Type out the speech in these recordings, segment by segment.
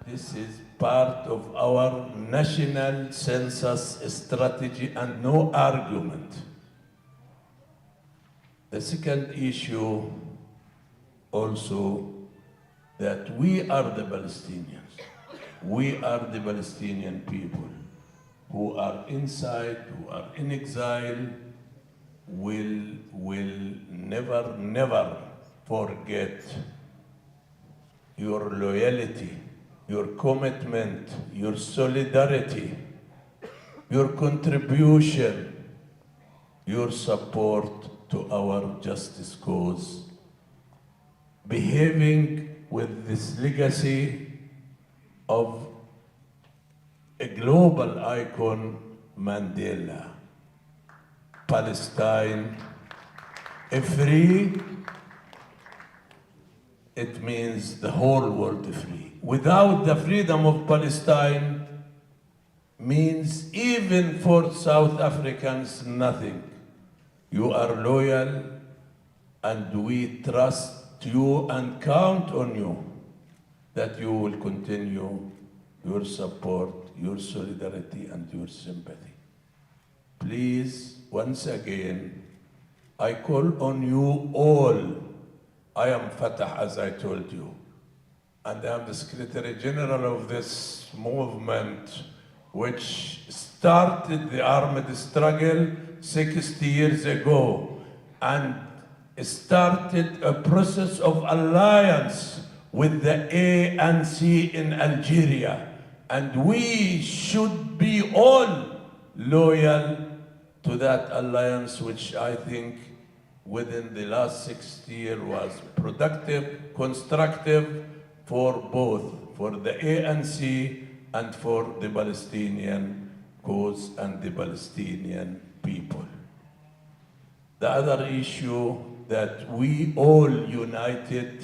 This is part of our national census strategy and no argument. The second issue also that we are the Palestinians. We are the Palestinian people who are inside, who are in exile, will never forget your loyalty, your commitment, your solidarity, your contribution, your support to our justice cause. Behaving with this legacy of a global icon, Mandela. Palestine, free, it means the whole world free. Without the freedom of Palestine means even for South Africans, nothing. You are loyal and we trust you and count on you that you will continue your support, your solidarity, and your sympathy. Please, once again, I call on you all. I am Fatah, as I told you, and I am the Secretary General of this movement, which started the armed struggle 60 years ago and started a process of alliance with the ANC in Algeria. And we should be all loyal to that alliance, which I think within the last 6 years was productive, constructive for both, for the ANC and for the Palestinian cause and the Palestinian people. The other issue that we all united,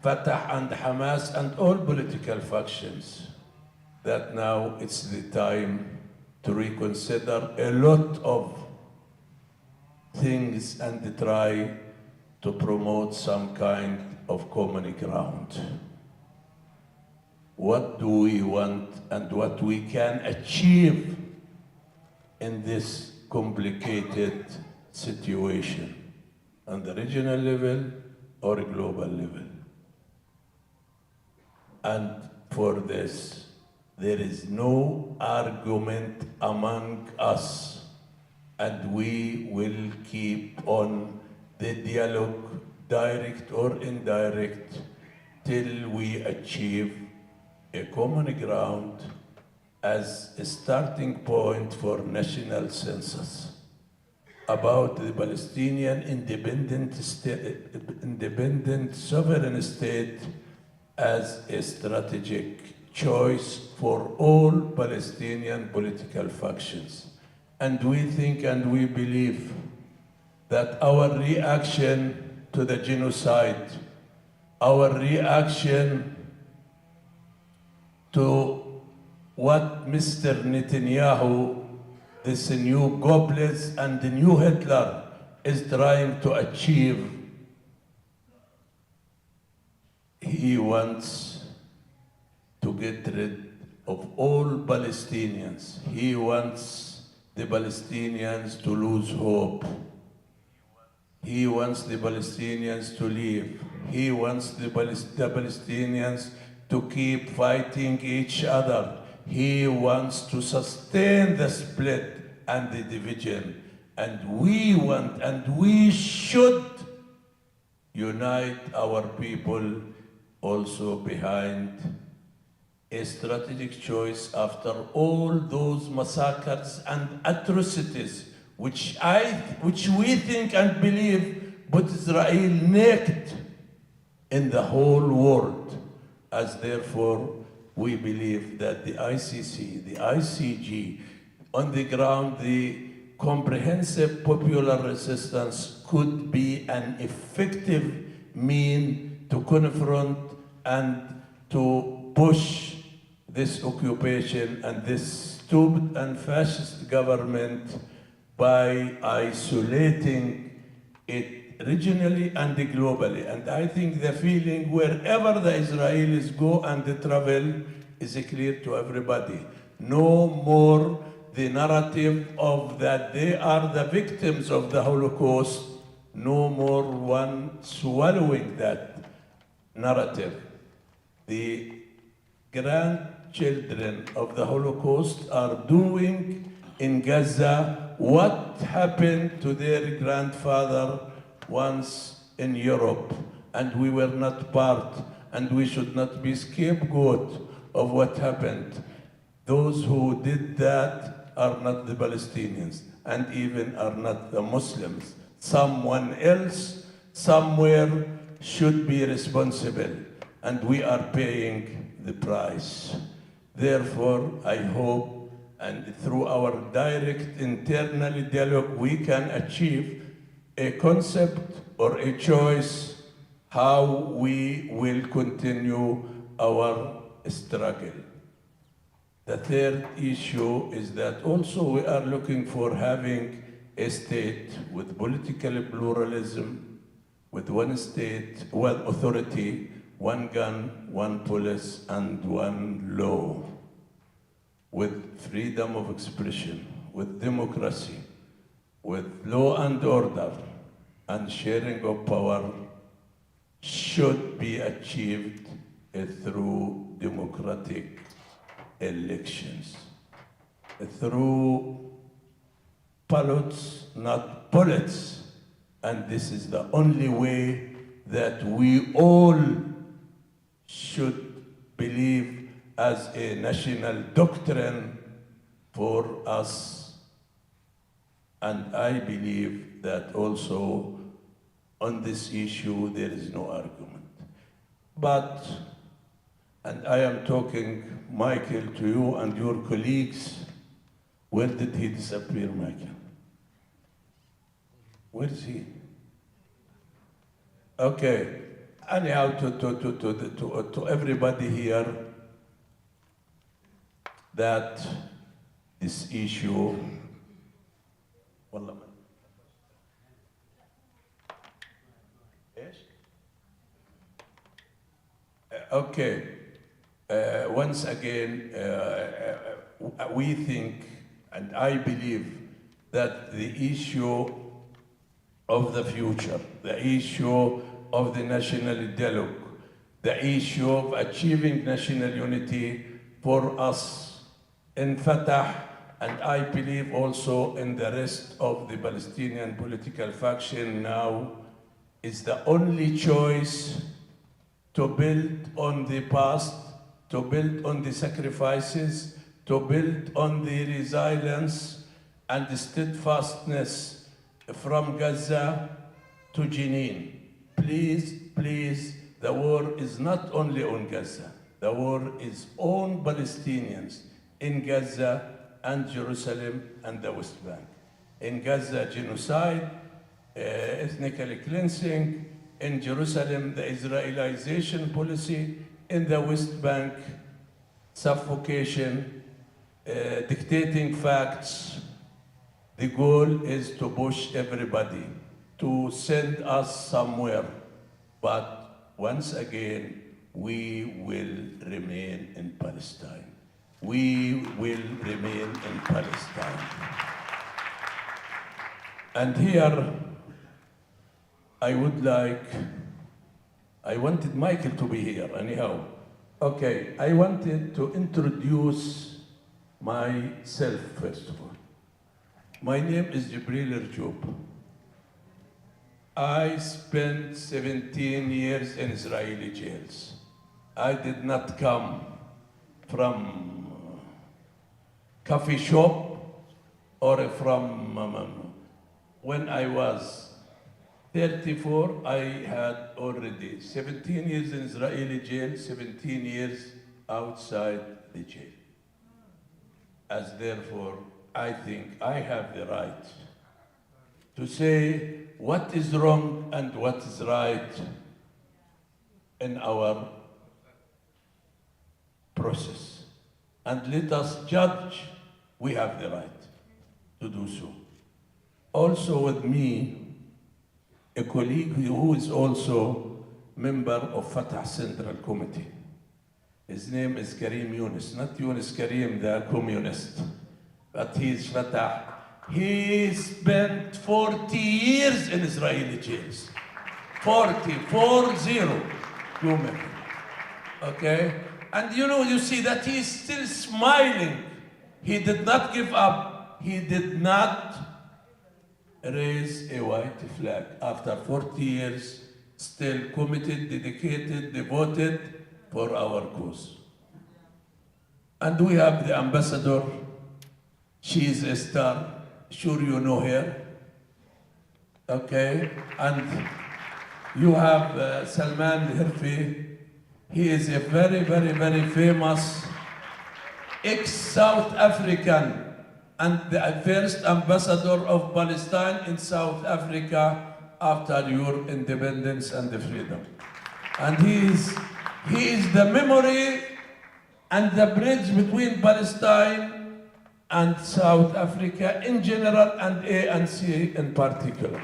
Fatah and Hamas and all political factions, that now it's the time to reconsider a lot of things and try to promote some kind of common ground. What do we want and what we can achieve in this complicated situation on the regional level or global level? And for this, there is no argument among us, and we will keep on the dialogue, direct or indirect, till we achieve a common ground as a starting point for national census about the Palestinian independent sovereign state as a strategic choice for all Palestinian political factions. And we think and we believe that our reaction to the genocide, our reaction to what Mr. Netanyahu, this new Goebbels and the new Hitler is trying to achieve, he wants to get rid of all Palestinians. He wants the Palestinians to lose hope. He wants the Palestinians to leave. He wants the Palestinians to keep fighting each other. He wants to sustain the split and the division. And we want and we should unite our people also behind a strategic choice after all those massacres and atrocities which we think and believe put Israel naked in the whole world. As therefore, we believe that the ICC, the ICG, on the ground, the comprehensive popular resistance could be an effective mean to confront and to push this occupation and this stupid and fascist government by isolating it regionally and globally. And I think the feeling wherever the Israelis go and travel is clear to everybody. No more the narrative of that they are the victims of the Holocaust, no more one swallowing that narrative. The grandchildren of the Holocaust are doing in Gaza what happened to their grandfather once in Europe, and we were not part, and we should not be scapegoat of what happened. Those who did that are not the Palestinians, and even are not the Muslims. Someone else, somewhere, should be responsible, and we are paying the price. Therefore, I hope, and through our direct internal dialogue, we can achieve a concept or a choice how we will continue our struggle. The third issue is that also we are looking for having a state with political pluralism, with one state, one authority, one gun, one police, and one law, with freedom of expression, with democracy, with law and order, and sharing of power should be achieved through democratic elections, through ballots, not bullets. And this is the only way that we all should believe as a national doctrine for us. And I believe that also on this issue there is no argument. But, and I am talking, Michael, to you and your colleagues, where did he disappear, Michael? Where is he? Okay. Anyhow, to everybody here, that this issue, okay. Once again, we think, and I believe, that the issue of the future, the issue of the national dialogue, the issue of achieving national unity for us in Fatah, and I believe also in the rest of the Palestinian political faction now, is the only choice to build on the past, to build on the sacrifices, to build on the resilience and the steadfastness from Gaza to Jenin. Please, please, the war is not only on Gaza. The war is on Palestinians in Gaza and Jerusalem and the West Bank. In Gaza, genocide, ethnically cleansing. In Jerusalem, the Israelization policy. In the West Bank, suffocation, dictating facts. The goal is to push everybody, to send us somewhere. But once again, we will remain in Palestine. We will remain in Palestine. And here, I wanted Michael to be here anyhow. Okay, I wanted to introduce myself first of all. My name is Jibril Erjoub. I spent 17 years in Israeli jails. I did not come from coffee shop or from, when I was 34, I had already 17 years in Israeli jail, 17 years outside the jail. As therefore, I think I have the right to say what is wrong and what is right in our process. And let us judge, we have the right to do so. Also with me a colleague who is also member of Fatah Central Committee. His name is Karim Yunus, not Yunus Karim, the communist, but he's Fatah. He spent 40 years in Israeli jails. 40, 40, human. Okay? And you see that he's still smiling. He did not give up. He did not raise a white flag. After 40 years, still committed, dedicated, devoted for our cause. And we have the ambassador. She is a star. Sure you know her. Okay? And you have Salman Hirfi. He is a very, very, very famous ex-South African and the first ambassador of Palestine in South Africa after your independence and the freedom. And he is the memory and the bridge between Palestine and South Africa in general and ANC in particular.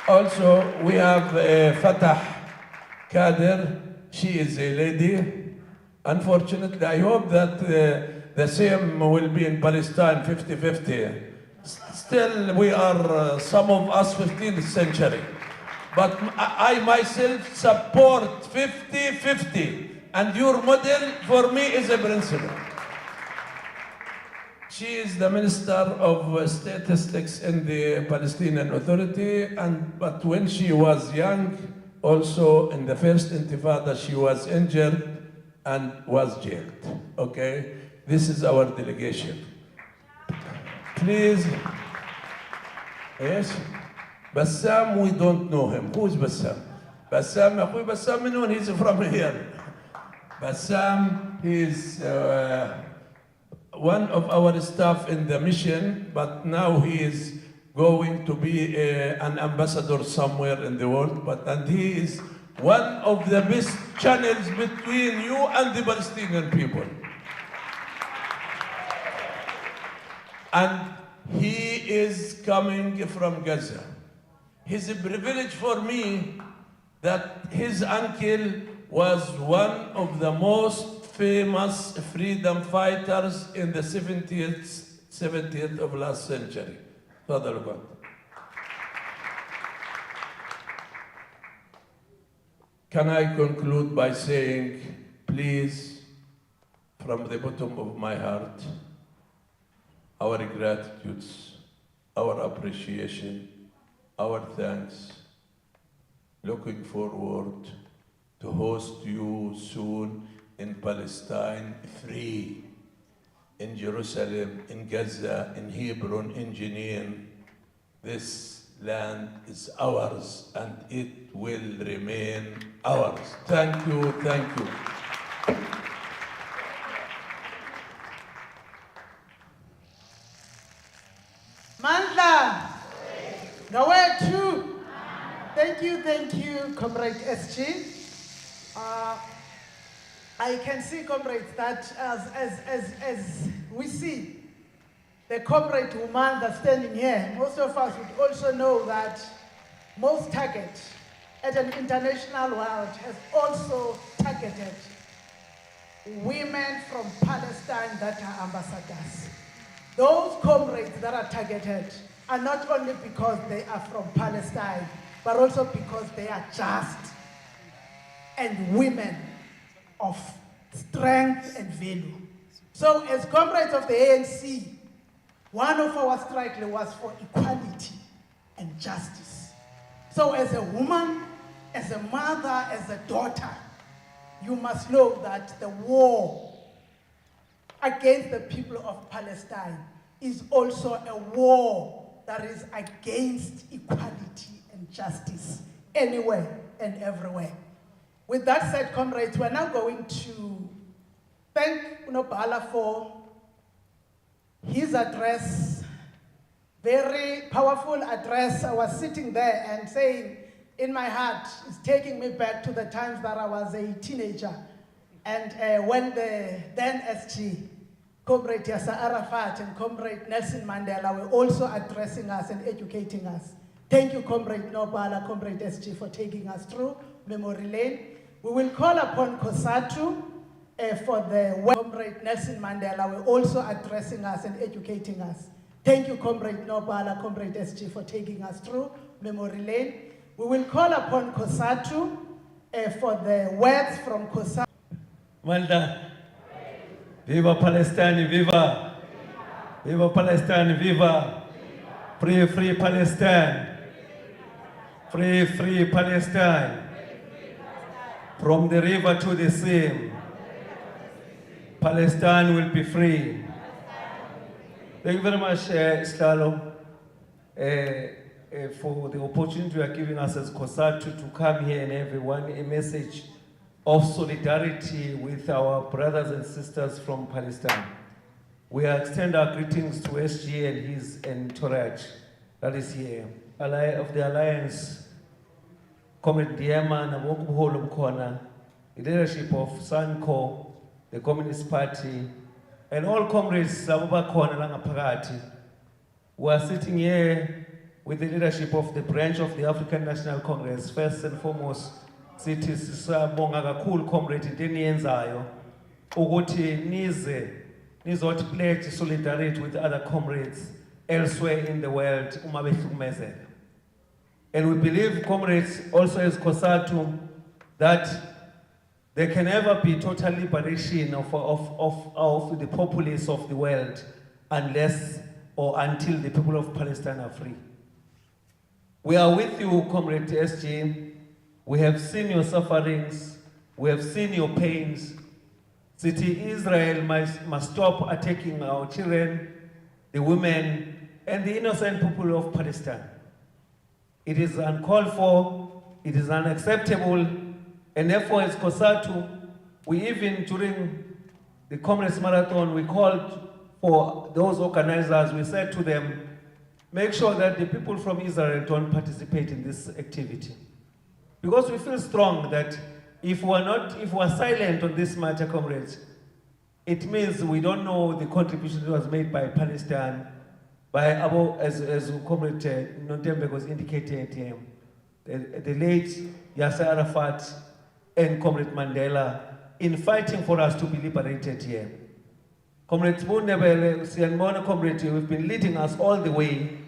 Also, we have Fatah Kader. She is a lady. Unfortunately, I hope that the same will be in Palestine 50-50. Still, we are, some of us, 15th century. But I myself support 50-50. And your model for me is a principle. She is the Minister of Statistics in the Palestinian Authority, but when she was young, also in the first Intifada, she was injured and was jailed. Okay? This is our delegation. Please. Yes? Bassam, we don't know him. Who is Bassam? Bassam, Bassam, Minoun, he's from here. Bassam, he's one of our staff in the mission, but now he is going to be an ambassador somewhere in the world. And he is one of the best channels between you and the Palestinian people. And he is coming from Gaza. It's a privilege for me that his uncle was one of the most famous freedom fighters in the 70th of last century. Father God. Can I conclude by saying, please, from the bottom of my heart, our gratitudes, our appreciation, our thanks, looking forward to host you soon in Palestine, free, in Jerusalem, in Gaza, in Hebron, in Jenin. This land is ours and it will remain ours. Thank you, thank you. Mandla, Gawethu. Thank you, Comrade SG. I can see, comrades, that as we see the comrade woman that's standing here, most of us would also know that most target at an international world has also targeted women from Palestine that are ambassadors. Those comrades that are targeted are not only because they are from Palestine, but also because they are just and women of strength and value. So as comrades of the ANC, one of our strikes was for equality and justice. So as a woman, as a mother, as a daughter, you must know that the war against the people of Palestine is also a war that is against equality and justice anywhere and everywhere. With that said, comrades, we're now going to thank Unobhala for his address, very powerful address. I was sitting there and saying, in my heart, it's taking me back to the times that I was a teenager. And when the then SG, Comrade Yasser Arafat and Comrade Nelson Mandela were also addressing us and educating us. Thank you, Comrade Nobala, Comrade SG, for taking us through memory lane. We will call upon COSATU for the Comrade Nelson Mandela will also addressing us and educating us. Thank you, Comrade Nobala, Comrade SG, for taking us through memory lane. We will call upon COSATU for the words from COSATU. Malda, viva Palestine, viva! Viva Palestine, viva! Free, free Palestine! Free, free Palestine! From the river to the sea, Palestine will be free. Thank you very much, Islalo, for the opportunity you are giving us as COSATU to come here and everyone a message of solidarity with our brothers and sisters from Palestine. We extend our greetings to SG and his entourage that is here, of the Alliance, Comrade Diema, Nabokuholo Mkona, the leadership of Sanko, the Communist Party, and all comrades Sabuba Kona Langapagati, who are sitting here with the leadership of the branch of the African National Congress. First and foremost, cities Sabonga Kakulu Comrade Denienzayo, Uguti Nize, Nizot pledge solidarity with other comrades elsewhere in the world, Umabethumeze. And we believe, comrades, also as COSATU, that there can never be total liberation of the populace of the world unless or until the people of Palestine are free. We are with you, Comrade SG. We have seen your sufferings. We have seen your pains. City Israel must stop attacking our children, the women, and the innocent people of Palestine. It is uncalled for, it is unacceptable, and therefore as COSATU, we even during the Communist Marathon, we called for those organizers, we said to them, make sure that the people from Israel don't participate in this activity. Because we feel strong that if we are silent on this matter, comrades, it means we don't know the contribution that was made by Palestine, by as Comrade Nontembe was indicated, the late Yasser Arafat and Comrade Mandela in fighting for us to be liberated here. Comrade Mbonebele, Sianmona Comrade, we've been leading us all the way,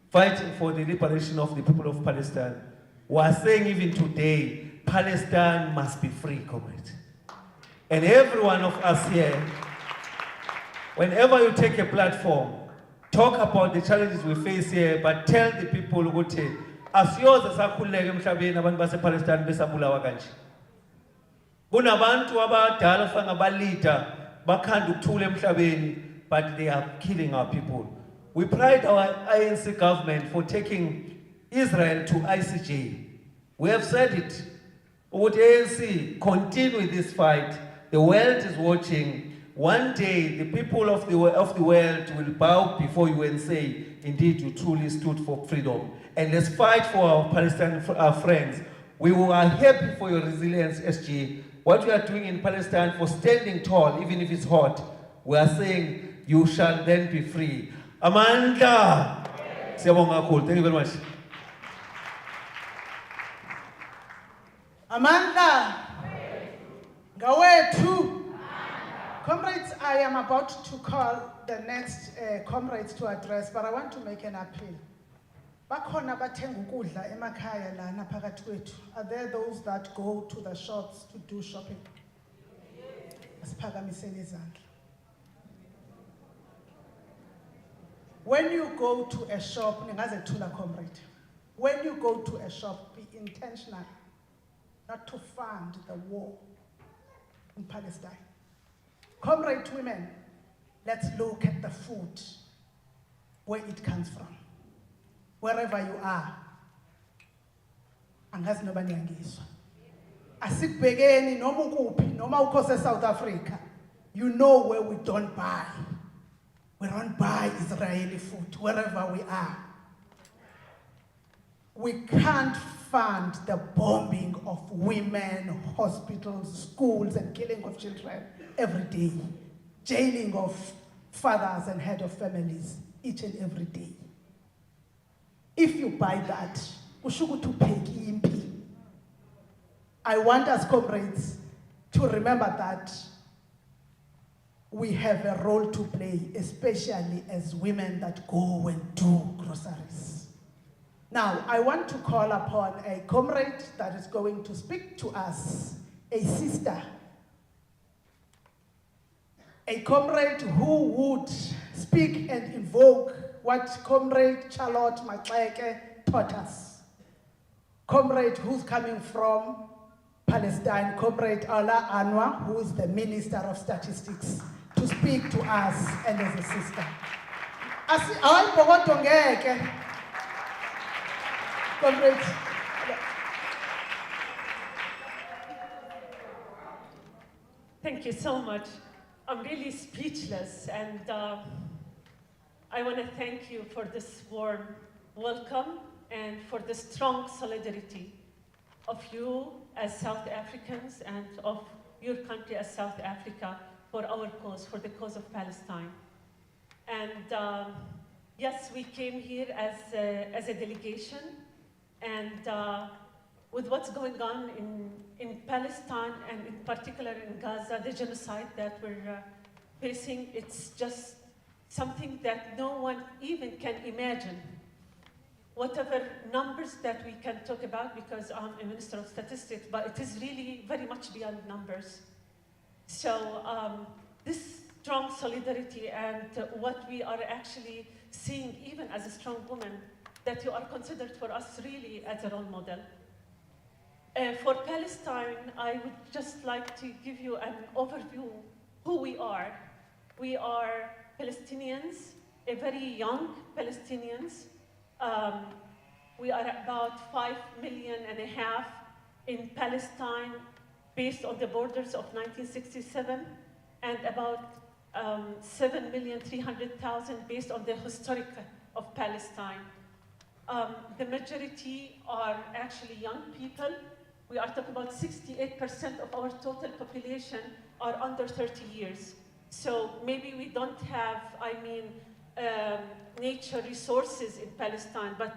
fighting for the liberation of the people of Palestine. We are saying even today, Palestine must be free, comrade. And every one of us here, whenever you take a platform, talk about the challenges we face here, but tell the people ukuthi asiyoze sakhululeke emhlabeni abantu basePalestine besabulawa kanje. Kunabantu abadala fanga balida bakhanda ukuthula emhlabeni, but they are killing our people. We pride our ANC government for taking Israel to ICJ. We have said it. Would ANC continue this fight? The world is watching. One day, the people of the world will bow before you and say, indeed, you truly stood for freedom. And let's fight for our Palestinian friends. We are happy for your resilience, SG. What you are doing in Palestine for standing tall, even if it's hot, we are saying you shall then be free. Amanda! Thank you very much. Amanda! Gawetu! Comrades, I am about to call the next comrades to address, but I want to make an appeal. Bakhona bathenga ukudla emakhaya lana phakathi kwethu. Are there those that go to the shops to do shopping? Asiphakamiseni izandla. When you go to a shop, ningaze thula comrade. When you go to a shop, be intentional not to fund the war in Palestine. Comrade women, let's look at the food, where it comes from. Wherever you are. Angazi noba niyangizwa. Asikubhekeni noma ukuphi noma ukho South Africa. You know where we don't buy. We don't buy Israeli food wherever we are. We can't fund the bombing of women, hospitals, schools, and killing of children every day. Jailing of fathers and head of families each and every day. if you buy that, kusho ukuthi upheke impi. I want us, comrades, to remember that we have a role to play, especially as women that go and do groceries. Now, I want to call upon a comrade that is going to speak to us, a sister, a comrade who would speak and invoke what Comrade Charlotte Maxeke taught us. Comrade who's coming from Palestine, Comrade Ola Anwar, who is the Minister of Statistics, to speak to us and as a sister. Comrade. Thank you so much. I'm really speechless, and I want to thank you for this warm welcome and for the strong solidarity of you as South Africans and of your country as South Africa for our cause, for the cause of Palestine. And yes, we came here as a delegation, and with what's going on in Palestine and in particular in Gaza, the genocide that we're facing, it's just something that no one even can imagine. Whatever numbers that we can talk about, because I'm a Minister of Statistics, but it is really very much beyond numbers. So this strong solidarity and what we are actually seeing, even as a strong woman, that you are considered for us really as a role model. For Palestine, I would just like to give you an overview who we are. We are Palestinians, a very young Palestinians. We are about 5.5 million in Palestine based on the borders of 1967, and about 7,300,000 based on the historic of Palestine. The majority are actually young people. We are talking about 68% of our total population are under 30 years. So maybe we don't have, nature resources in Palestine, but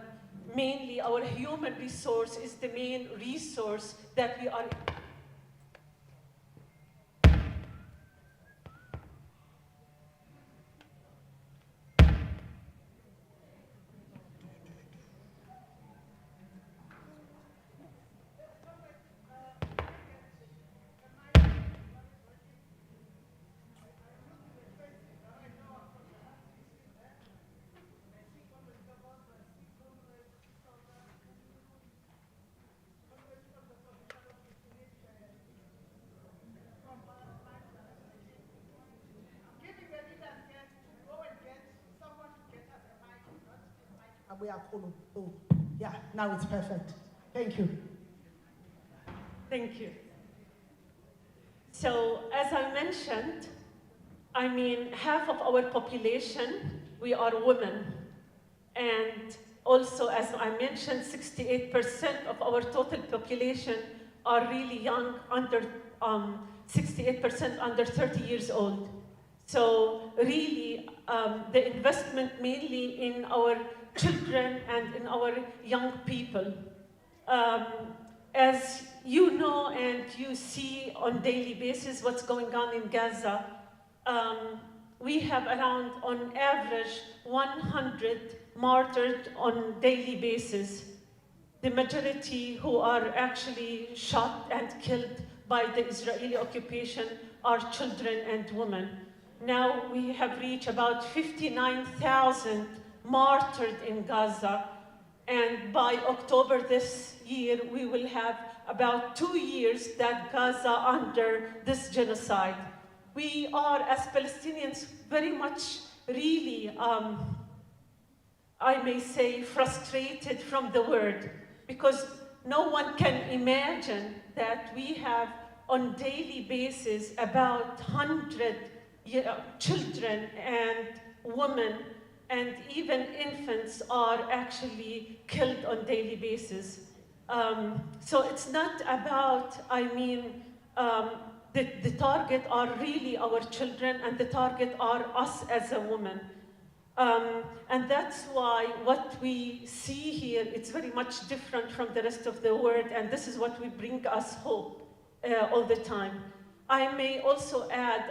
mainly our human resource is the main resource that we are. We are cool. Oh, yeah, now it's perfect. Thank you. Thank you. So, as I mentioned, half of our population, we are women. And also, as I mentioned, 68% of our total population are really young, under 68% under 30 years old. So really, the investment mainly in our children and in our young people. As you know and you see on daily basis what's going on in Gaza, we have around, on average, 100 martyred on daily basis. The majority who are actually shot and killed by the Israeli occupation are children and women. Now we have reached about 59,000 martyred in Gaza, and by October this year, we will have about 2 years that Gaza under this genocide. We are, as Palestinians, very much really, I may say, frustrated from the word, because no one can imagine that we have on daily basis about 100 children and women and even infants are actually killed on daily basis. So it's not about, the target are really our children, and the target are us as a woman. And that's why what we see here, it's very much different from the rest of the world, and this is what will bring us hope all the time. I may also add,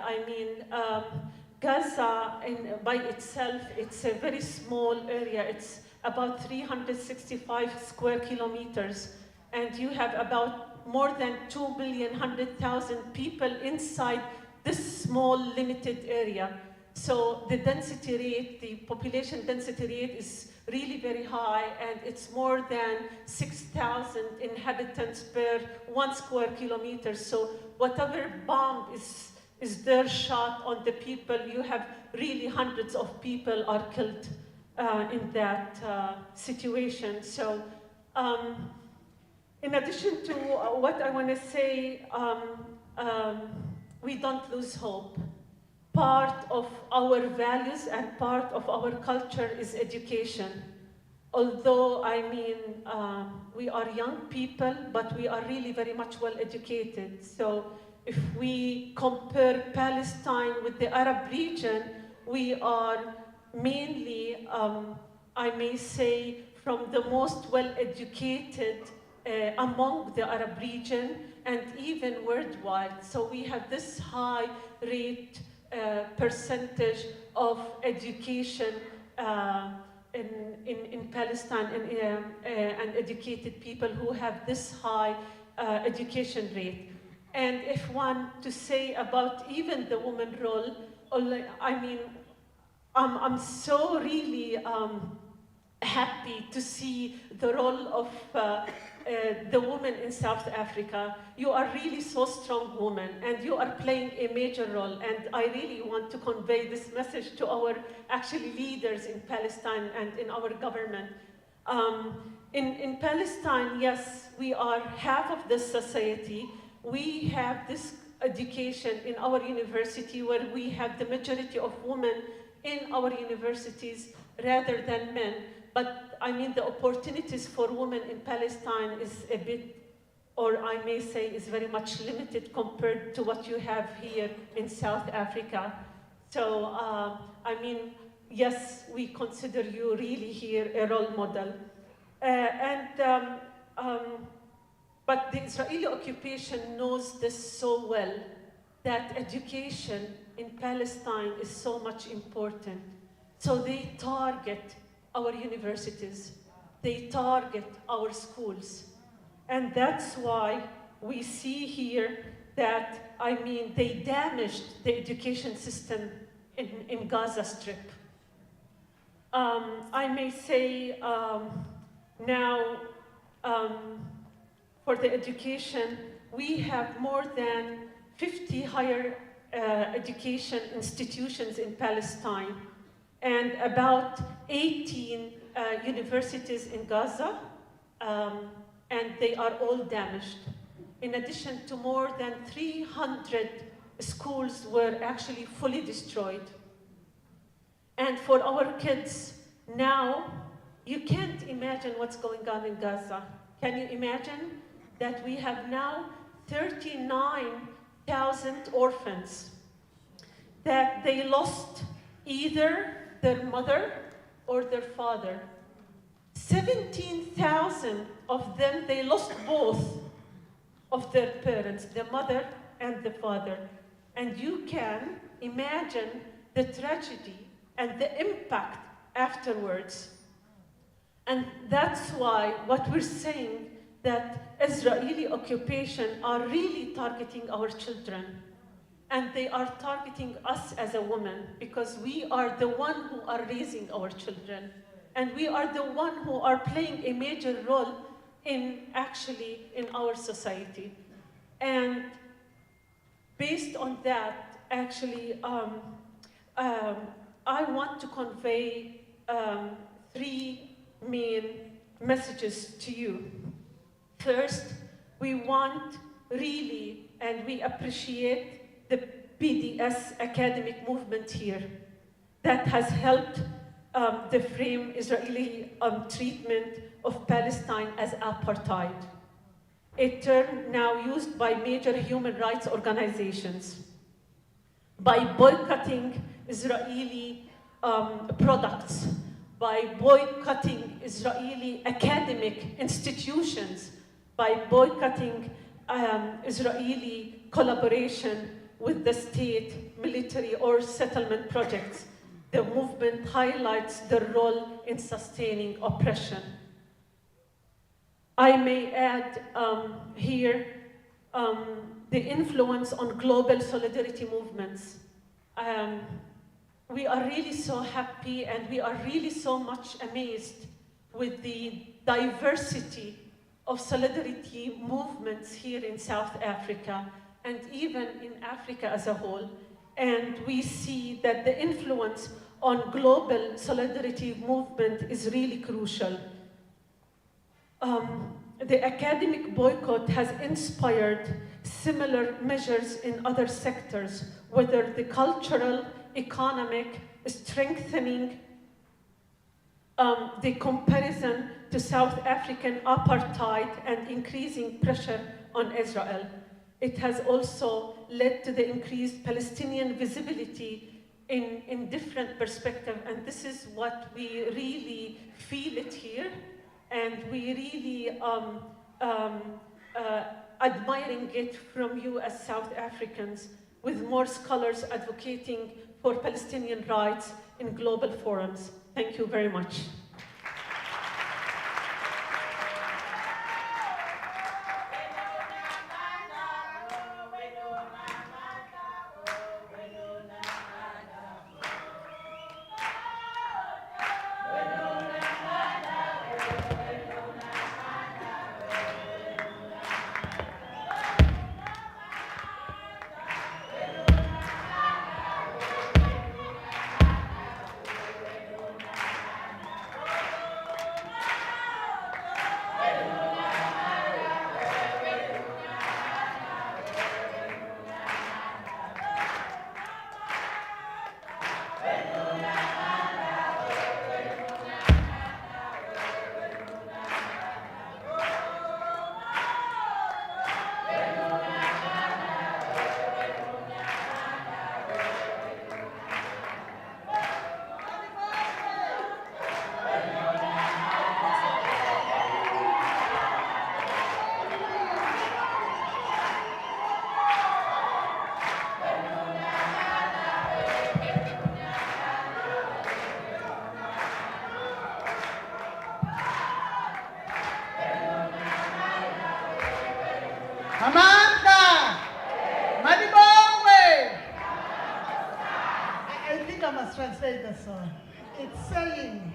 Gaza by itself, it's a very small area. It's about 365 square kilometers, and you have about more than 2,100,000 people inside this small limited area. So the density rate, the population density rate is really very high, and it's more than 6,000 inhabitants per 1 square kilometer. So whatever bomb is there shot on the people, you have really hundreds of people are killed in that situation. So in addition to what I want to say, we don't lose hope. Part of our values and part of our culture is education. Although, we are young people, but we are really very much well educated. So if we compare Palestine with the Arab region, we are mainly, I may say, from the most well-educated among the Arab region and even worldwide. So we have this high rate percentage of education in Palestine and educated people who have this high education rate. And if one to say about even the woman role, I'm so really happy to see the role of the woman in South Africa. You are really so strong woman, and you are playing a major role. And I really want to convey this message to our actually leaders in Palestine and in our government. In Palestine, yes, we are half of the society. We have this education in our university where we have the majority of women in our universities rather than men. But the opportunities for women in Palestine is a bit, or I may say, is very much limited compared to what you have here in South Africa. So, yes, we consider you really here a role model. But the Israeli occupation knows this so well, that education in Palestine is so much important. So they target our universities, they target our schools. And that's why we see here that, they damaged the education system in Gaza Strip. I may say now, for the education, we have more than 50 higher education institutions in Palestine, and about 18 universities in Gaza, and they are all damaged. In addition to more than 300 schools were actually fully destroyed. And for our kids, now, you can't imagine what's going on in Gaza. Can you imagine that we have now 39,000 orphans, that they lost either their mother or their father. 17,000 of them, they lost both of their parents, the mother and the father. And you can imagine the tragedy and the impact afterwards. And that's why what we're saying, that Israeli occupation are really targeting our children. And they are targeting us as a woman, because we are the one who are raising our children. And we are the one who are playing a major role in our society. And based on that, I want to convey 3 main messages to you. First, we want really, and we appreciate the BDS academic movement here that has helped frame Israeli treatment of Palestine as apartheid, a term now used by major human rights organizations. By boycotting Israeli products, by boycotting Israeli academic institutions, by boycotting Israeli collaboration with the state, military, or settlement projects. The movement highlights the role in sustaining oppression. I may add here the influence on global solidarity movements. We are really so happy and we are really so much amazed with the diversity of solidarity movements here in South Africa and even in Africa as a whole. And we see that the influence on global solidarity movement is really crucial. The academic boycott has inspired similar measures in other sectors, whether the cultural, economic, strengthening the comparison to South African apartheid and increasing pressure on Israel. It has also led to the increased Palestinian visibility in different perspectives, and this is what we really feel it here, and we really admiring it from you as South Africans, with more scholars advocating for Palestinian rights in global forums. Thank you very much. Amanda! Madibongwe! I think I must translate this song. It's saying,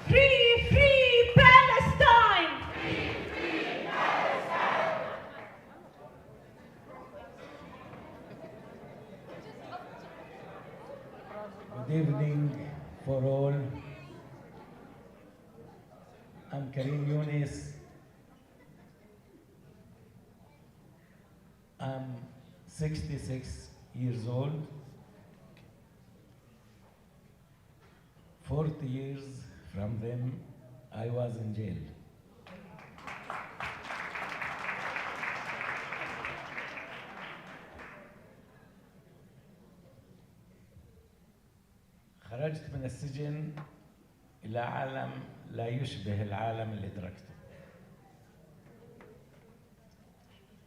Free, free Palestine! Good evening for all. I'm Karim Younis. I'm 66 years old. 40 years from them, I was in jail. خرجت من السجن إلى عالم لا يشبه العالم اللي تركته.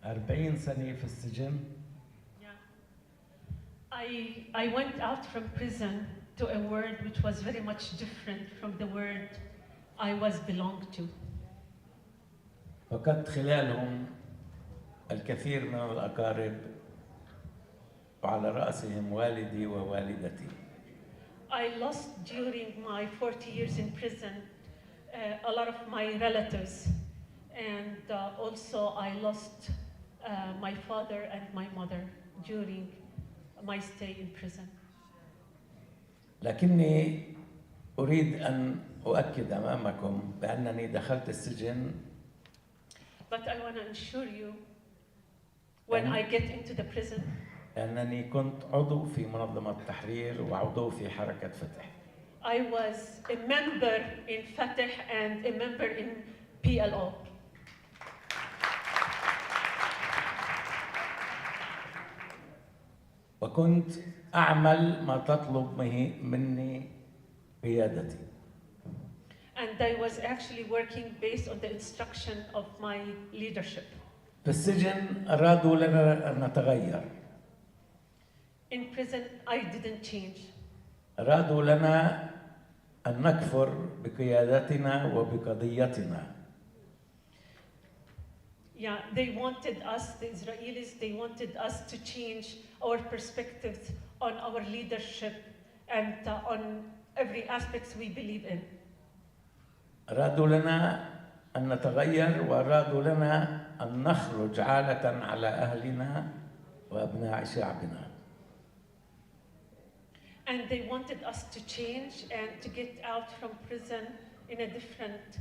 40 سنة في السجن. I went out from prison to a world which was very much different from the world I was belonged to. فقدت خلالهم الكثير من الأقارب وعلى رأسهم والدي ووالدتي. I lost during my 40 years in prison a lot of my relatives, and also I lost my father and my mother during my stay in prison. لكني أريد أن أؤكد أمامكم بأنني دخلت السجن But I want to assure you, when I get into the prison, لأنني كنت عضو في منظمة التحرير وعضو في حركة فتح. I was a member in Fatah and a member in PLO. وكنت أعمل ما تطلب مني قيادتي. And I was actually working based on the instruction of my leadership. في السجن أرادوا لنا أن نتغير. In prison, I didn't change. أرادوا لنا أن نكفر بقيادتنا وبقضيتنا. Yeah, they wanted us, the Israelis, they wanted us to change our perspectives on our leadership and on every aspect we believe in. أرادوا لنا أن نتغير وأرادوا لنا أن نخرج عالة على أهلنا وأبناء شعبنا. And they wanted us to change and to get out from prison in a different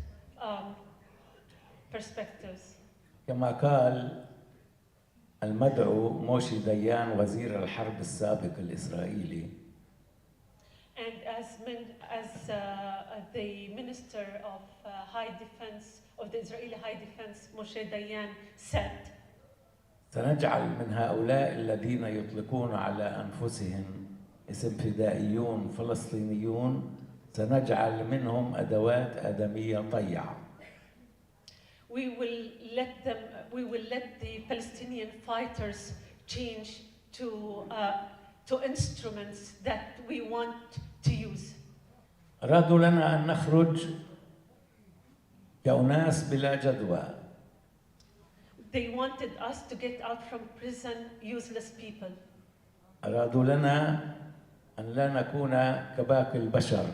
perspectives. كما قال المدعو موشي ديان وزير الحرب السابق الإسرائيلي. And as the Minister of High Defense, of the Israeli High Defense, Moshe Dayan, said, سنجعل من هؤلاء الذين يطلقون على أنفسهم اسم فدائيون فلسطينيون سنجعل منهم أدوات آدمية طيعة. we will let the Palestinian fighters change to instruments that we want to use. أرادوا لنا أن نخرج كأناس بلا جدوى. They wanted us to get out from prison useless people. أرادوا لنا أن لا نكون كباقي البشر.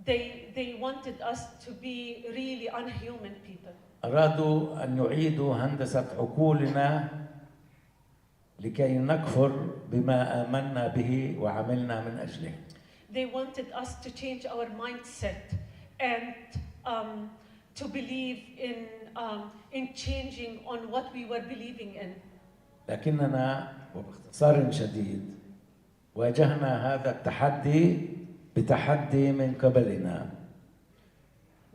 They wanted us to be really unhuman people. أرادوا أن يعيدوا هندسة عقولنا لكي نكفر بما آمنا به وعملنا من أجله. They wanted us to change our mindset and to believe in changing on what we were believing in. لكننا وباختصار شديد واجهنا هذا التحدي بتحدي من قبلنا.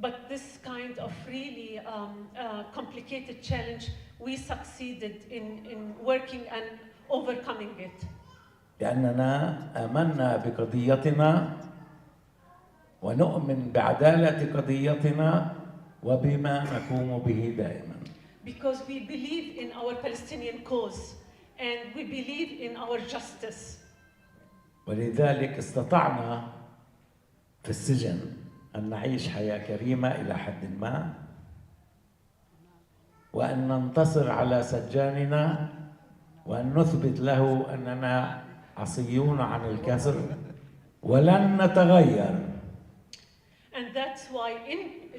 But this kind of really complicated challenge, we succeeded in working and overcoming it. لأننا آمنا بقضيتنا ونؤمن بعدالة قضيتنا وبما نقوم به دائما. Because we believe in our Palestinian cause and we believe in our justice. ولذلك استطعنا في السجن أن نعيش حياة كريمة إلى حد ما وأن ننتصر على سجاننا وأن نثبت له أننا عصيون عن الكسر ولن نتغير. And that's why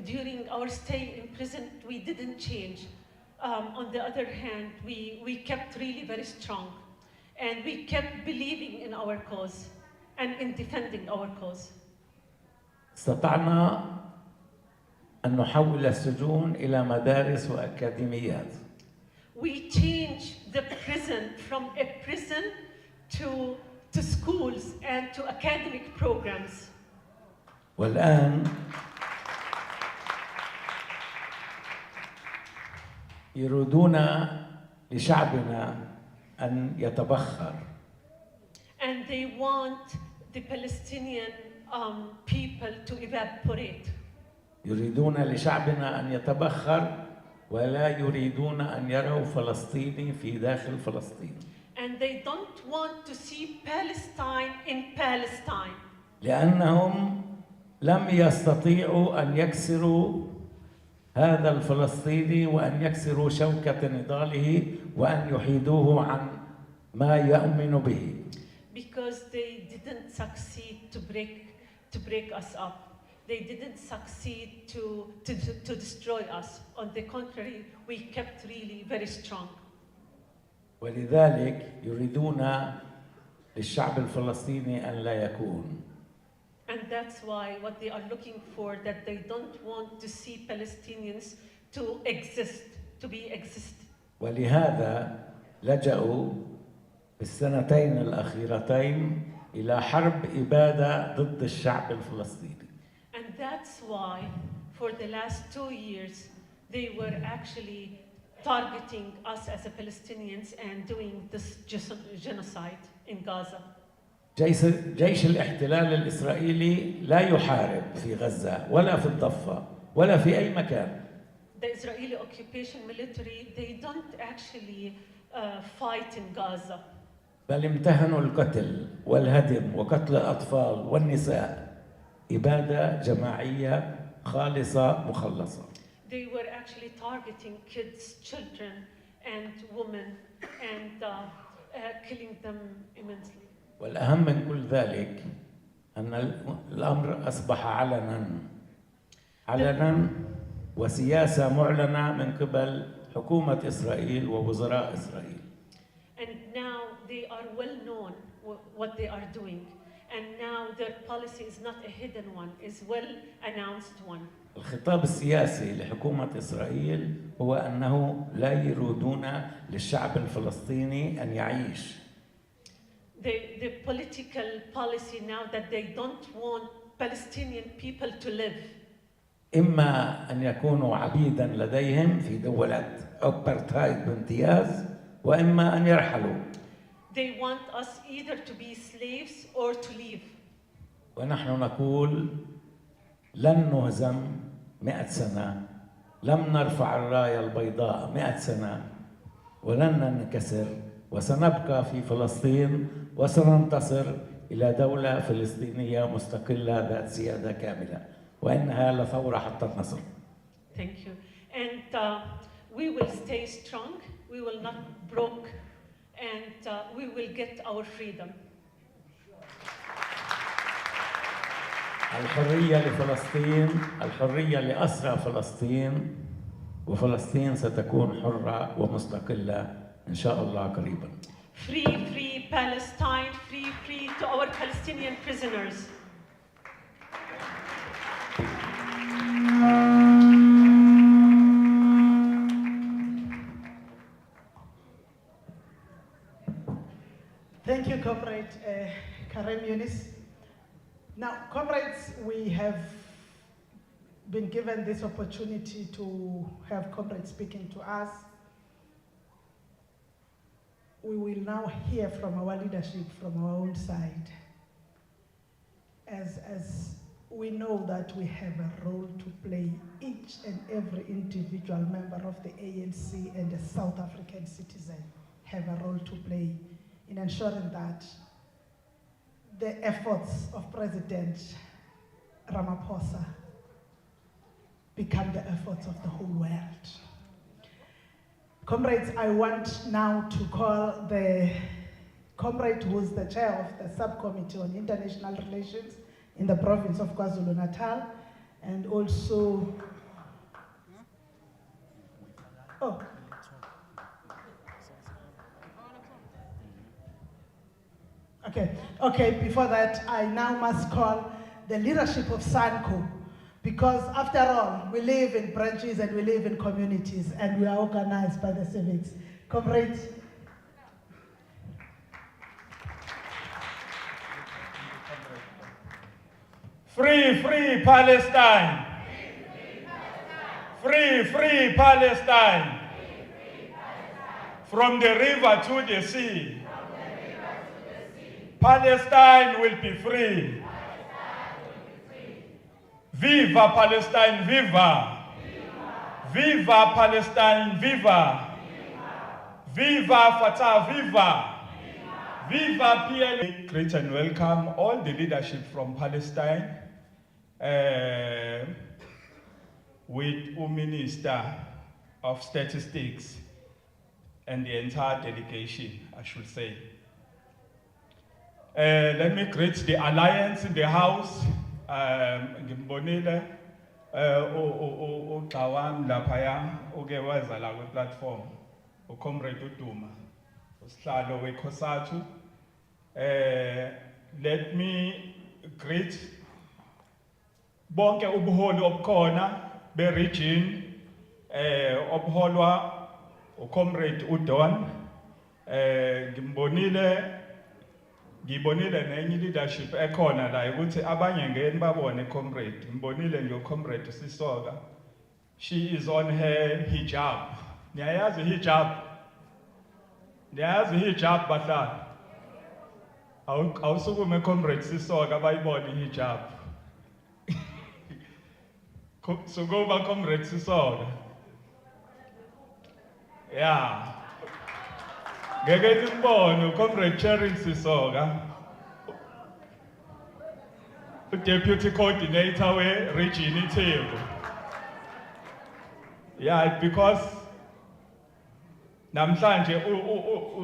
during our stay in prison, we didn't change. On the other hand, we kept really very strong and we kept believing in our cause and in defending our cause. استطعنا أن نحول السجون إلى مدارس وأكاديميات. We changed the prison from a prison to schools and to academic programs. والآن يريدون لشعبنا أن يتبخر. And they want the Palestinian people to evaporate. يريدون لشعبنا أن يتبخر ولا يريدون أن يروا فلسطيني في داخل فلسطين. And they don't want to see Palestine in Palestine. لأنهم لم يستطيعوا أن يكسروا هذا الفلسطيني وأن يكسروا شوكة نضاله وأن يحيدوه عن ما يؤمن به. because they didn't succeed to break us up. They didn't succeed to destroy us. On the contrary, we kept really very strong. ولذلك يريدون للشعب الفلسطيني أن لا يكون. And that's why what they are looking for, that they don't want to see Palestinians to exist, to be exist. ولهذا لجأوا في السنتين الأخيرتين إلى حرب إبادة ضد الشعب الفلسطيني. And that's why for the last 2 years they were actually targeting us as a Palestinians and doing this genocide in Gaza. جيش الاحتلال الإسرائيلي لا يحارب في غزة ولا في الضفة ولا في أي مكان. The Israeli occupation military, they don't actually fight in Gaza. بل امتهنوا القتل والهدم وقتل الأطفال والنساء إبادة جماعية خالصة مخلصة. They were actually targeting kids, children, and women, and killing them immensely. والأهم من كل ذلك أن الأمر أصبح علنا وسياسة معلنة من قبل حكومة إسرائيل ووزراء إسرائيل. And now they are well known what they are doing. And now their policy is not a hidden one, is well announced one. الخطاب السياسي لحكومة إسرائيل هو أنه لا يريدون للشعب الفلسطيني أن يعيش. The political policy now that they don't want Palestinian people to live. إما أن يكونوا عبيدا لديهم في دولة أبرتايد بامتياز وإما أن يرحلوا. They want us either to be slaves or to leave. ونحن نقول لن نهزم 100 سنة، لم نرفع الراية البيضاء 100 سنة، ولن ننكسر، وسنبقى في فلسطين وسننتصر إلى دولة فلسطينية مستقلة ذات سيادة كاملة، وإنها لثورة حتى النصر. Thank you. And we will stay strong, we will not broke, and we will get our freedom. الحرية لفلسطين، الحرية لأسرى فلسطين، وفلسطين ستكون حرة ومستقلة إن شاء الله قريبا. Free, free Palestine, free, free to our Palestinian prisoners. Thank you, Comrade Karem Yunis. Now, comrades, we have been given this opportunity to have comrades speaking to us. We will now hear from our leadership from our own side. As we know that we have a role to play, each and every individual member of the ANC and the South African citizen have a role to play in ensuring that the efforts of President Ramaphosa become the efforts of the whole world. Comrades, I want now to call the comrade who's the chair of the subcommittee on international relations in the province of KwaZulu-Natal, and also, Okay, before that, I now must call the leadership of SANCO, because after all, we live in branches and we live in communities, and we are organized by the civics. Comrades. Free, free Palestine! Free, free Palestine! From the river to the sea. Palestine will be free. Viva Palestine, viva! Viva Palestine, viva! Viva Fatah, viva! Viva PLA! Greet and welcome all the leadership from Palestine with Minister of Statistics, and the entire delegation, I should say. Let me greet the alliance in the house. Ngimbonile uGawam laphaya uke wazala kwi-platform uComrade uDuma usihlalo wekhosathu. Let me greet bonke ubuholi obukhona be-region obuholwa uComrade uDon. Ngibonile nenye leadership ekhona la ukuthi abanye ngeke babone comrade. Ngibonile nje uComrade Sisoga. She is on her hijab. Niyayazi hijab? Niyayazi hijab bahlali? Awusukume Comrade Sisoga bayibone hijab. Sukuba Comrade Sisoga. Yeah. Ngeke nimbone uComrade Cheryl Sisoga, Deputy Coordinator we-Region iTheku. Yeah, because namhlanje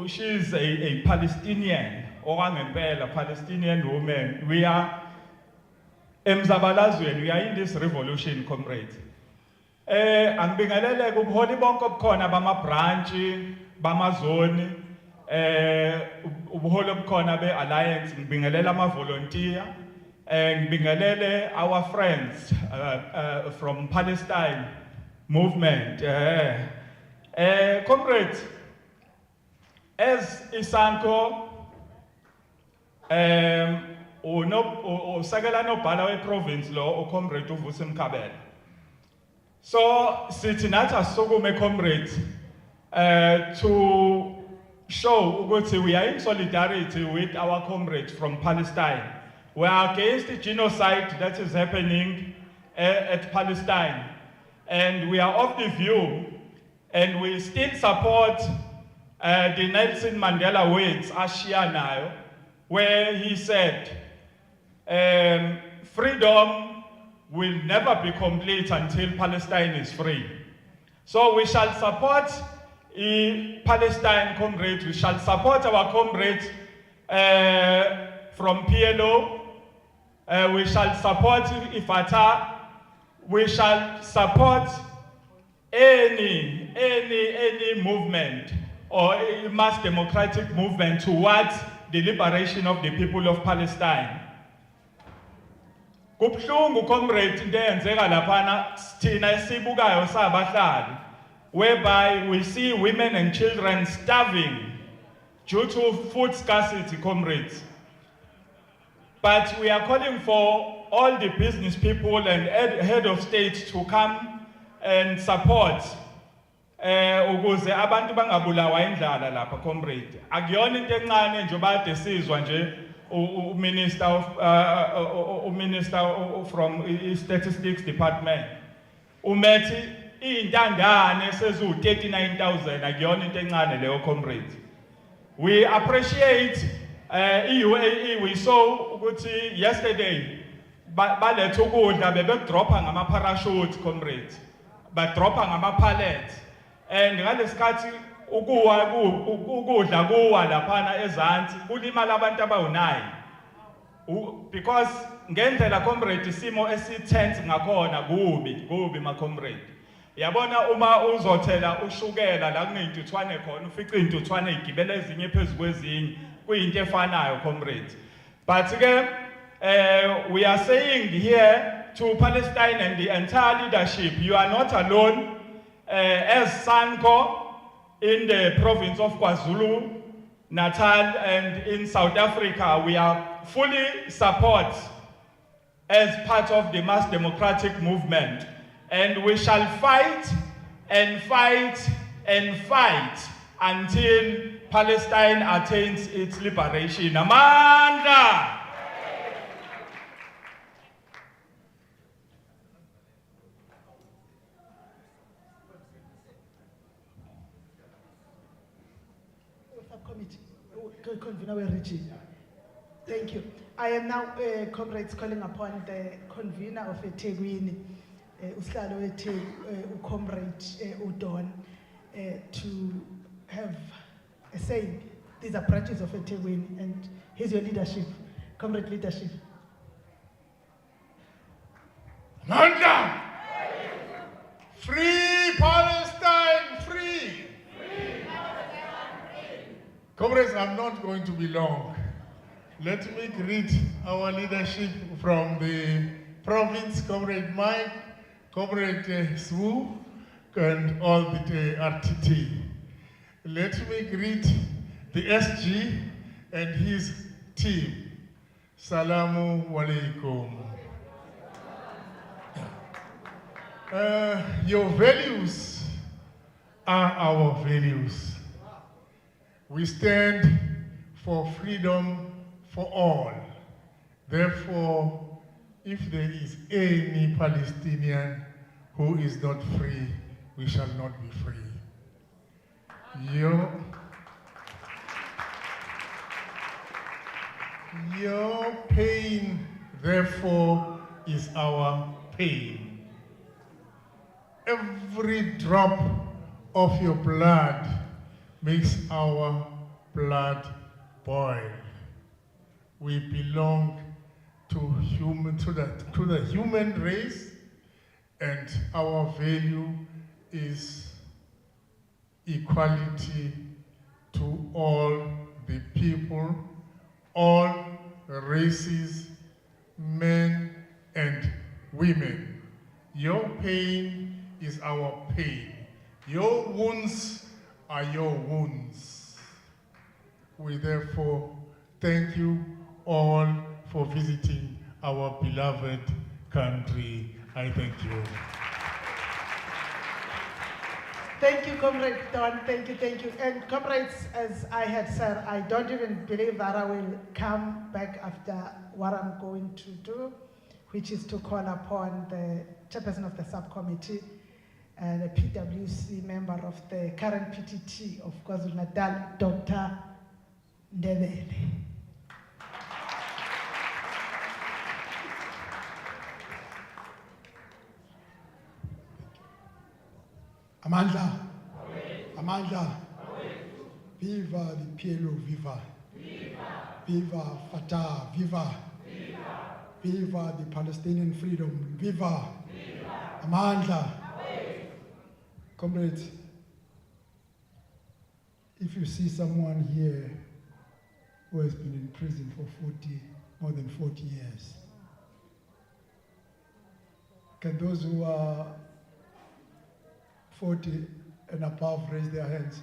she's a Palestinian, okwangempela Palestinian woman. We are emzabalazweni, we are in this revolution, comrade. Angibingelele kubuholi bonke obukhona bama-branch, bamazoni, ubuholi obukhona be-alliance, ngibingelele ama-volunteer, ngibingelele our friends from Palestine movement. Comrade, as isanko, usekela nobhala we-province lo, uComrade uVusi Mkhabela. So, sithi nathi asisukume comrade to show ukuthi we are in solidarity with our comrades from Palestine. We are against the genocide that is happening at Palestine. And we are of the view, and we still support the Nelson Mandela words, Ashiyanayo, where he said, freedom will never be complete until Palestine is free. So we shall support Palestine comrades, we shall support our comrades from PLO, we shall support Fatah, we shall support any movement or a mass democratic movement towards the liberation of the people of Palestine. Kubhlungu comrade into eyenzeka laphana thina esibukayo sabahlali, whereby we see women and children starving due to food scarcity, comrades. But we are calling for all the business people and head of state to come and support ukuze abantu bangabulawa indlala lapha, comrade. Akuyona into encane nje bade sizwa nje Minister from Statistics Department. Umethi intandane sezu 39,000 akuyona into encane leyo, comrade. We appreciate UAE. We saw ukuthi yesterday baletha ukudla bebedropa ngama parachute, comrade. Badropa ngama pallet. And ngalesikhathi ukudla kuwa laphana ezansi kulimala abantu abawu9 because ngendlela comrade isimo esitense ngakhona kubi ma comrade. Yabona uma uzothela ushukela la kuneyintuthwane khona ufica intuthwane igibela ezinye phezulu kwezinye kuyinto efanayo, comrade. But ke we are saying here to Palestine and the entire leadership, you are not alone. As SANCO in the province of KwaZulu Natal and in South Africa, we are fully support as part of the mass democratic movement. And we shall fight and fight and fight until Palestine attains its liberation. Amanda! Convener region. Thank you. I am now, comrades, calling upon the convener of eThekwini, usihlalo weTheku, comrade uDon, to have saying these are branches of eThekwini, and here's your leadership, comrade leadership. Mandla! Free Palestine, free! Comrades, I'm not going to be long. Let me greet our leadership from the province, Comrade Mike, Comrade Swu, and all the RTT. Let me greet the SG and his team. Salamu alaikum. Your values are our values. We stand for freedom for all. Therefore, if there is any Palestinian who is not free, we shall not be free. Your pain, therefore, is our pain. Every drop of your blood makes our blood boil. We belong to the human race, and our value is equality to all the people, all races, men and women. Your pain is our pain. Your wounds are your wounds. We therefore thank you all for visiting our beloved country. I thank you. Thank you, Comrade Don. Thank you, thank you. And comrades, as I had said, I don't even believe that I will come back after what I'm going to do, which is to call upon the chairperson of the subcommittee and a PwC member of the current PTT of KwaZulu-Natal, Dr. Ndebele. Amandla. Amandla. Viva the PLO, viva. Viva Fatah, viva. Viva the Palestinian freedom, viva. Amandla. Comrades, if you see someone here who has been in prison for more than 40 years, can those who are 40 and above raise their hands?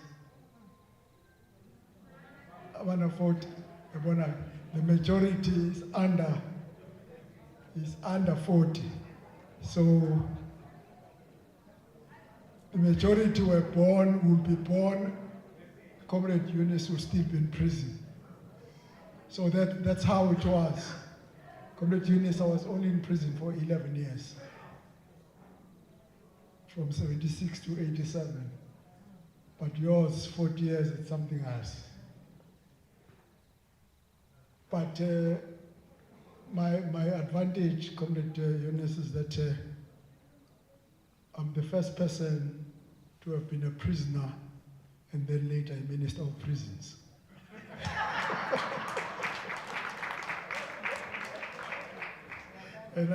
Abana 40, the majority is under 40. So the majority will be born, Comrade Eunice will still be in prison. So that's how it was. Comrade Eunice, I was only in prison for 11 years. From 76 to 87. But yours, 40 years, it's something else. But my advantage, Comrade Eunice, is that I'm the first person to have been a prisoner and then later a minister of prisons. And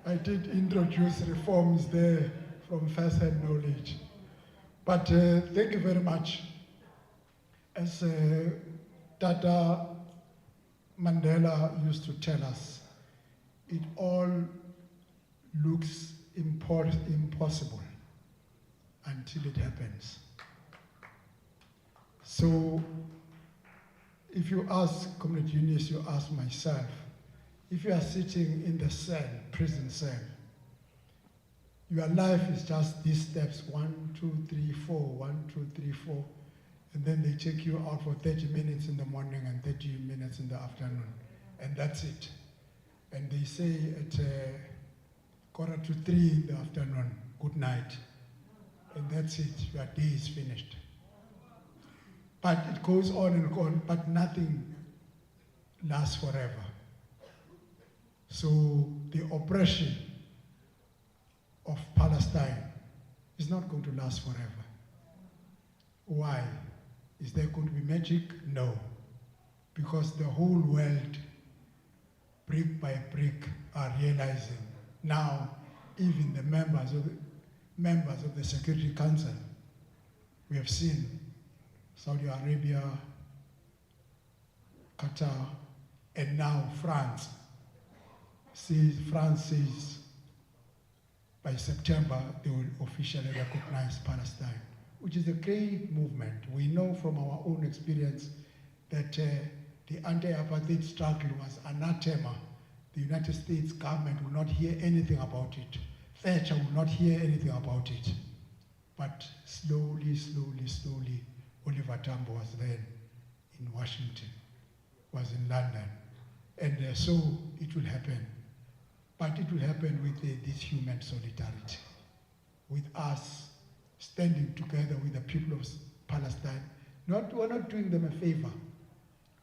I did introduce reforms there from first-hand knowledge. But thank you very much. As Tata Mandela used to tell us, it all looks impossible until it happens. So if you ask Comrade Eunice, you ask myself, if you are sitting in the cell, prison cell, your life is just these steps, 1, 2, 3, 4, 1, 2, 3, 4, and then they take you out for 30 minutes in the morning and 30 minutes in the afternoon, and that's it. And they say at 2:45 in the afternoon, good night, and that's it, your day is finished. But it goes on and on, but nothing lasts forever. So the oppression of Palestine is not going to last forever. Why? Is there going to be magic? No. Because the whole world, brick by brick, are realizing now, even the members of the Security Council, we have seen Saudi Arabia, Qatar, and now France. France says by September they will officially recognize Palestine, which is a great movement. We know from our own experience that the anti-apartheid struggle was anathema. The United States government will not hear anything about it. Thatcher will not hear anything about it. But slowly, Oliver Tambo was then in Washington, was in London. And so it will happen. But it will happen with this human solidarity, with us standing together with the people of Palestine. We're not doing them a favor.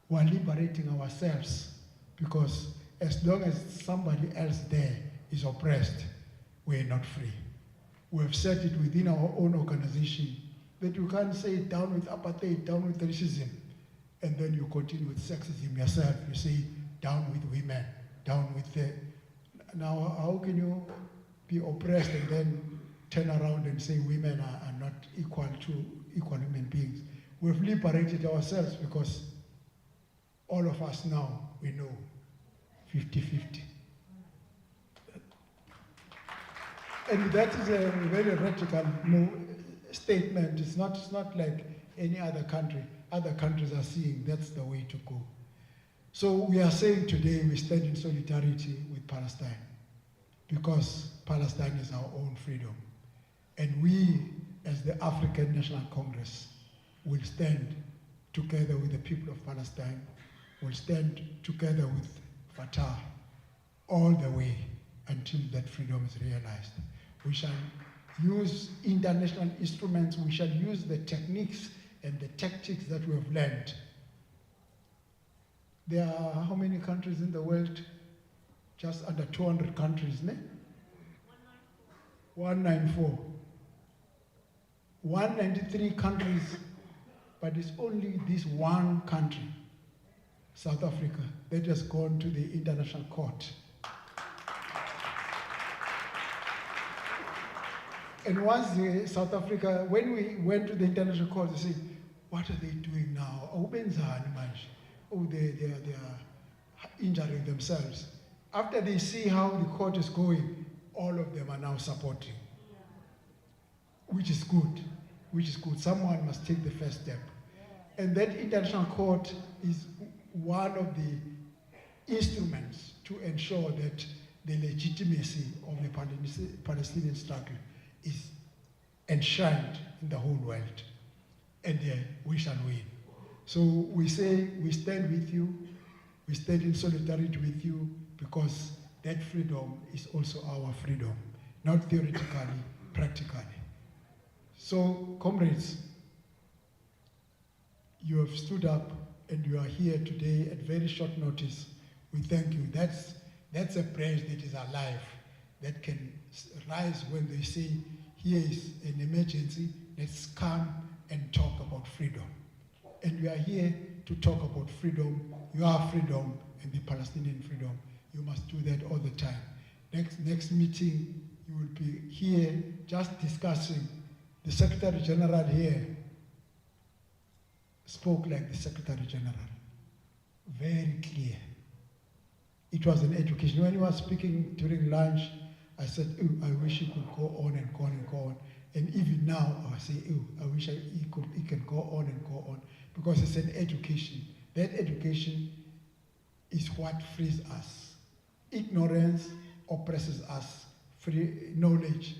We're liberating ourselves, because as long as somebody else there is oppressed, we're not free. We have said it within our own organization that you can't say down with apartheid, down with racism, and then you continue with sexism yourself. You say down with women, down with the... Now, how can you be oppressed and then turn around and say women are not equal human beings? We've liberated ourselves, because all of us now, we know 50-50. And that is a very radical statement. It's not like any other country. Other countries are seeing that's the way to go. So we are saying today we stand in solidarity with Palestine, because Palestine is our own freedom. And we, as the African National Congress, will stand together with the people of Palestine, will stand together with Fatah all the way until that freedom is realized. We shall use international instruments, we shall use the techniques and the tactics that we have learned. There are how many countries in the world? Just under 200 countries, ne? 194. 193 countries, but it's only this one country, South Africa, that has gone to the International Court. And once South Africa, when we went to the International Court, they said, what are they doing now? Oh, they are injuring themselves. After they see how the court is going, all of them are now supporting, which is good, Someone must take the first step. And that International Court is one of the instruments to ensure that the legitimacy of the Palestinian struggle is enshrined in the whole world, and we shall win. So we say we stand with you, we stand in solidarity with you, because that freedom is also our freedom, not theoretically, practically. So, comrades, you have stood up and you are here today at very short notice. We thank you. That's a branch that is alive, that can rise when they say, here is an emergency, let's come and talk about freedom. And we are here to talk about freedom, your freedom and the Palestinian freedom. You must do that all the time. Next meeting, you will be here just discussing. The Secretary General here spoke like the Secretary General, very clear. It was an education. When he was speaking during lunch, I said, I wish he could go on and go on and go on. And even now, I say, I wish he can go on and go on, because it's an education. That education is what frees us. Ignorance oppresses us. Free knowledge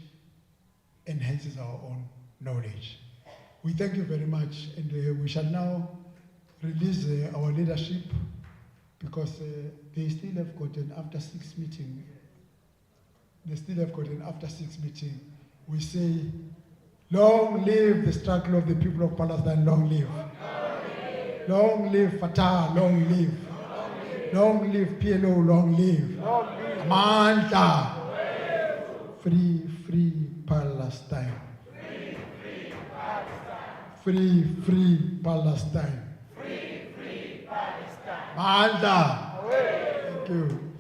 enhances our own knowledge. We thank you very much, and we shall now release our leadership, because they still have got an after six meeting. We say, long live the struggle of the people of Palestine, long live. Long live Fatah, long live. Long live PLO, long live. Amandla. Free Palestine. Free, free Palestine. Free, free Palestine. Mandla. Thank you.